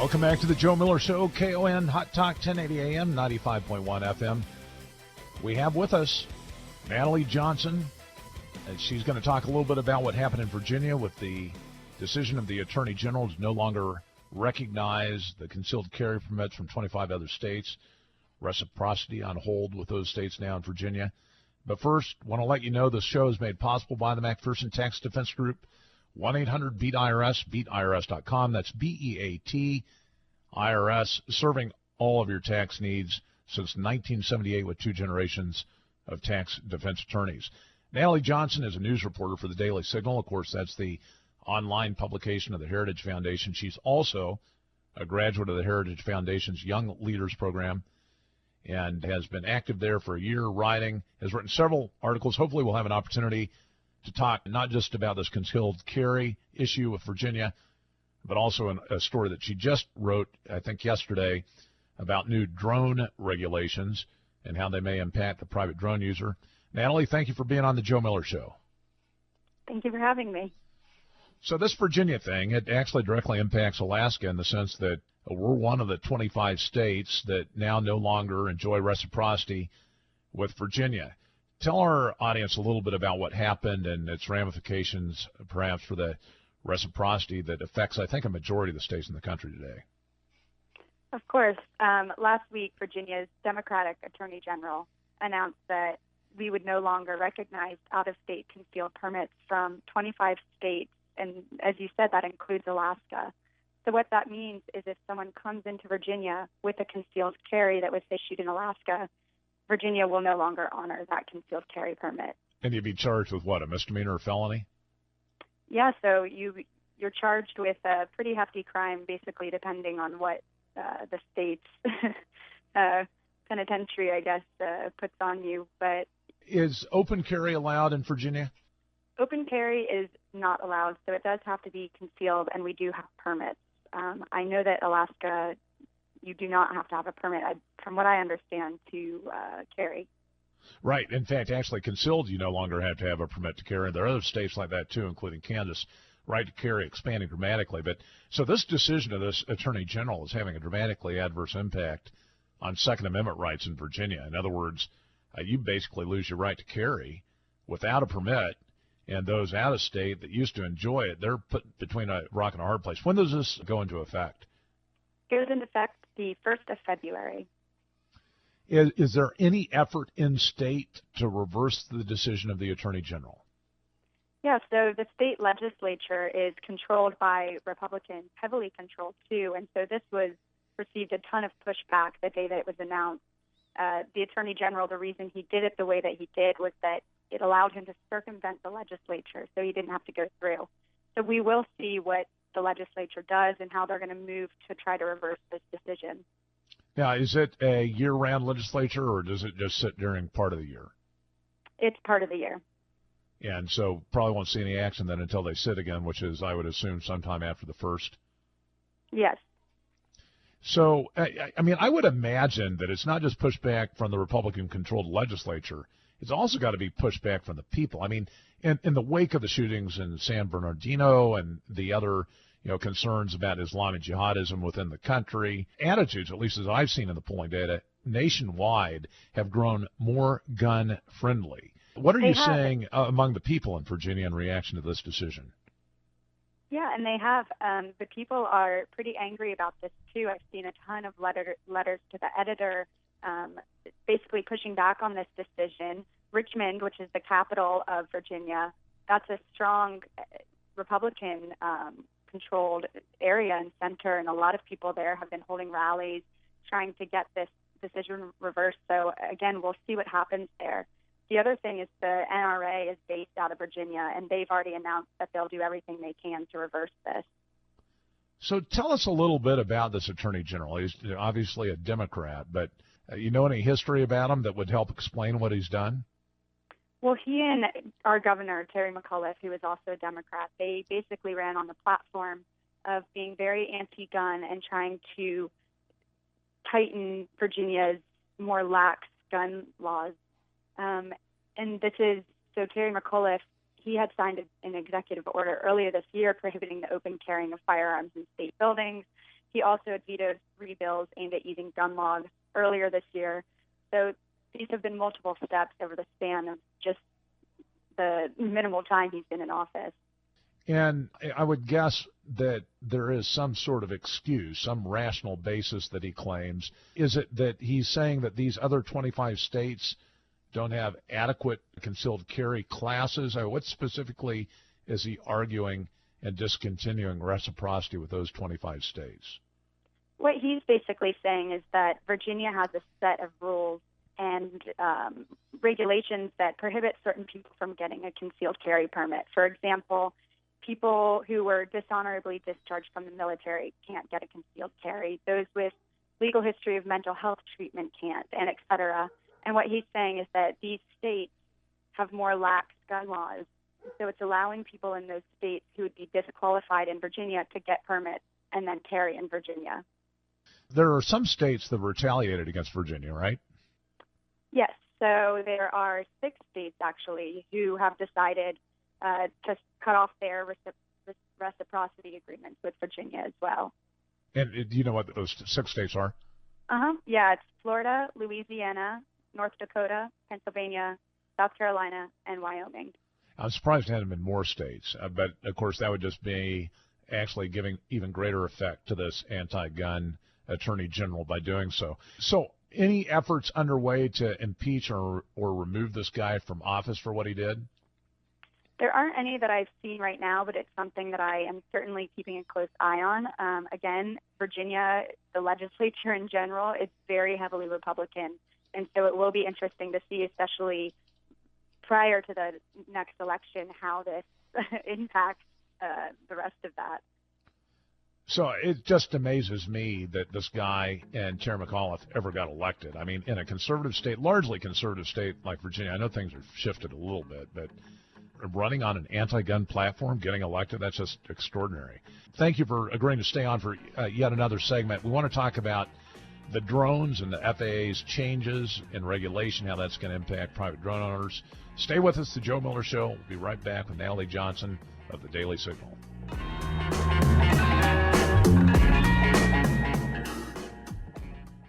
Welcome back to the Joe Miller Show, KON Hot Talk, 1080 AM, 95.1 FM. We have with us Natalie Johnson, and she's going to talk a little bit about what happened in Virginia with the decision of the Attorney General to no longer recognize the concealed carry permits from 25 other states. Reciprocity on hold with those states now in Virginia. But first, want to let you know this show is made possible by the McPherson Tax Defense Group. 1-800-BEAT-IRS, beatirs.com. That's B-E-A-T, IRS, serving all of your tax needs since 1978 with 2 generations of tax defense attorneys. Natalie Johnson is a news reporter for the Daily Signal. Of course, that's the online publication of the Heritage Foundation. She's also a graduate of the Heritage Foundation's Young Leaders Program and has been active there for a year, writing, has written several articles. Hopefully we'll have an opportunity to talk not just about this concealed carry issue with Virginia, but also a story that she just wrote, I think yesterday, about new drone regulations and how they may impact the private drone user. Natalie, thank you for being on the Joe Miller Show. Thank you for having me. So this Virginia thing, it actually directly impacts Alaska in the sense that we're one of the 25 states that now no longer enjoy reciprocity with Virginia. Tell our audience a little bit about what happened and its ramifications, perhaps, for the reciprocity that affects, I think, a majority of the states in the country today. Of course. Last week, Virginia's Democratic Attorney General announced that we would no longer recognize out-of-state concealed permits from 25 states, and as you said, that includes Alaska. So what that means is if someone comes into Virginia with a concealed carry that was issued in Alaska, Virginia will no longer honor that concealed carry permit. And you'd be charged with what, a misdemeanor or felony? Yeah, so you're charged with a pretty hefty crime, basically, depending on what the state's penitentiary, I guess, puts on you. But is open carry allowed in Virginia? Open carry is not allowed, so it does have to be concealed, and we do have permits. I know that Alaska, you do not have to have a permit, from what I understand, to carry. Right. In fact, actually concealed, you no longer have to have a permit to carry. There are other states like that, too, including Kansas. Right to carry expanding dramatically. But so this decision of this Attorney General is having a dramatically adverse impact on Second Amendment rights in Virginia. In other words, you basically lose your right to carry without a permit, and those out of state that used to enjoy it, they're put between a rock and a hard place. When does this go into effect? It goes into effect the 1st of February. Is there any effort in state to reverse the decision of the Attorney General? Yeah, so the state legislature is controlled by Republicans, heavily controlled too, and so this received a ton of pushback the day that it was announced. The Attorney General, the reason he did it the way that he did was that it allowed him to circumvent the legislature, so he didn't have to go through. So we will see what the legislature does and how they're going to move to try to reverse this decision. Now, is it a year-round legislature, or does it just sit during part of the year? It's part of the year. And so probably won't see any action then until they sit again, which is, I would assume, sometime after the 1st. Yes. So, I mean, I would imagine that it's not just pushback from the Republican-controlled legislature. It's also got to be pushback from the people. I mean, in the wake of the shootings in San Bernardino and the other, concerns about Islamic jihadism within the country, attitudes, at least as I've seen in the polling data, nationwide have grown more gun-friendly. What are you saying among the people in Virginia in reaction to this decision? Yeah, and they have. The people are pretty angry about this, too. I've seen a ton of letters to the editor basically pushing back on this decision. Richmond, which is the capital of Virginia, that's a strong Republican-controlled area and center, and a lot of people there have been holding rallies trying to get this decision reversed. So, again, we'll see what happens there. The other thing is the NRA is based out of Virginia, and they've already announced that they'll do everything they can to reverse this. So tell us a little bit about this Attorney General. He's obviously a Democrat, but you know any history about him that would help explain what he's done? Well, he and our governor, Terry McAuliffe, who is also a Democrat, they basically ran on the platform of being very anti-gun and trying to tighten Virginia's more lax gun laws. And this is, so Terry McAuliffe, he had signed an executive order earlier this year prohibiting the open carrying of firearms in state buildings. He also had vetoed 3 bills aimed at easing gun laws earlier this year. So these have been multiple steps over the span of just the minimal time he's been in office. And I would guess that there is some sort of excuse, some rational basis that he claims. Is it that he's saying that these other 25 states don't have adequate concealed carry classes? Or what specifically is he arguing and discontinuing reciprocity with those 25 states? What he's basically saying is that Virginia has a set of rules and regulations that prohibit certain people from getting a concealed carry permit. For example, people who were dishonorably discharged from the military can't get a concealed carry. Those with legal history of mental health treatment can't, and et cetera. And what he's saying is that these states have more lax gun laws. So it's allowing people in those states who would be disqualified in Virginia to get permits and then carry in Virginia. There are some states that retaliated against Virginia, right? Yes. So there are 6 states, actually, who have decided to cut off their reciprocity agreements with Virginia as well. And do you know what those 6 states are? Yeah, it's Florida, Louisiana, North Dakota, Pennsylvania, South Carolina, and Wyoming. I'm surprised there hadn't been more states, but of course that would just be actually giving even greater effect to this anti-gun attorney general by doing so. So any efforts underway to impeach or remove this guy from office for what he did? There aren't any that I've seen right now, but it's something that I am certainly keeping a close eye on. Again, Virginia, the legislature in general, is very heavily Republican, and so it will be interesting to see, especially prior to the next election, how this impacts the rest of that. So it just amazes me that this guy and Chair McAuliffe ever got elected. I mean, in a conservative state, largely conservative state like Virginia, I know things have shifted a little bit, but running on an anti-gun platform, getting elected, that's just extraordinary. Thank you for agreeing to stay on for yet another segment. We want to talk about the drones and the FAA's changes in regulation, how that's going to impact private drone owners. Stay with us, The Joe Miller Show. We'll be right back with Natalie Johnson of the Daily Signal.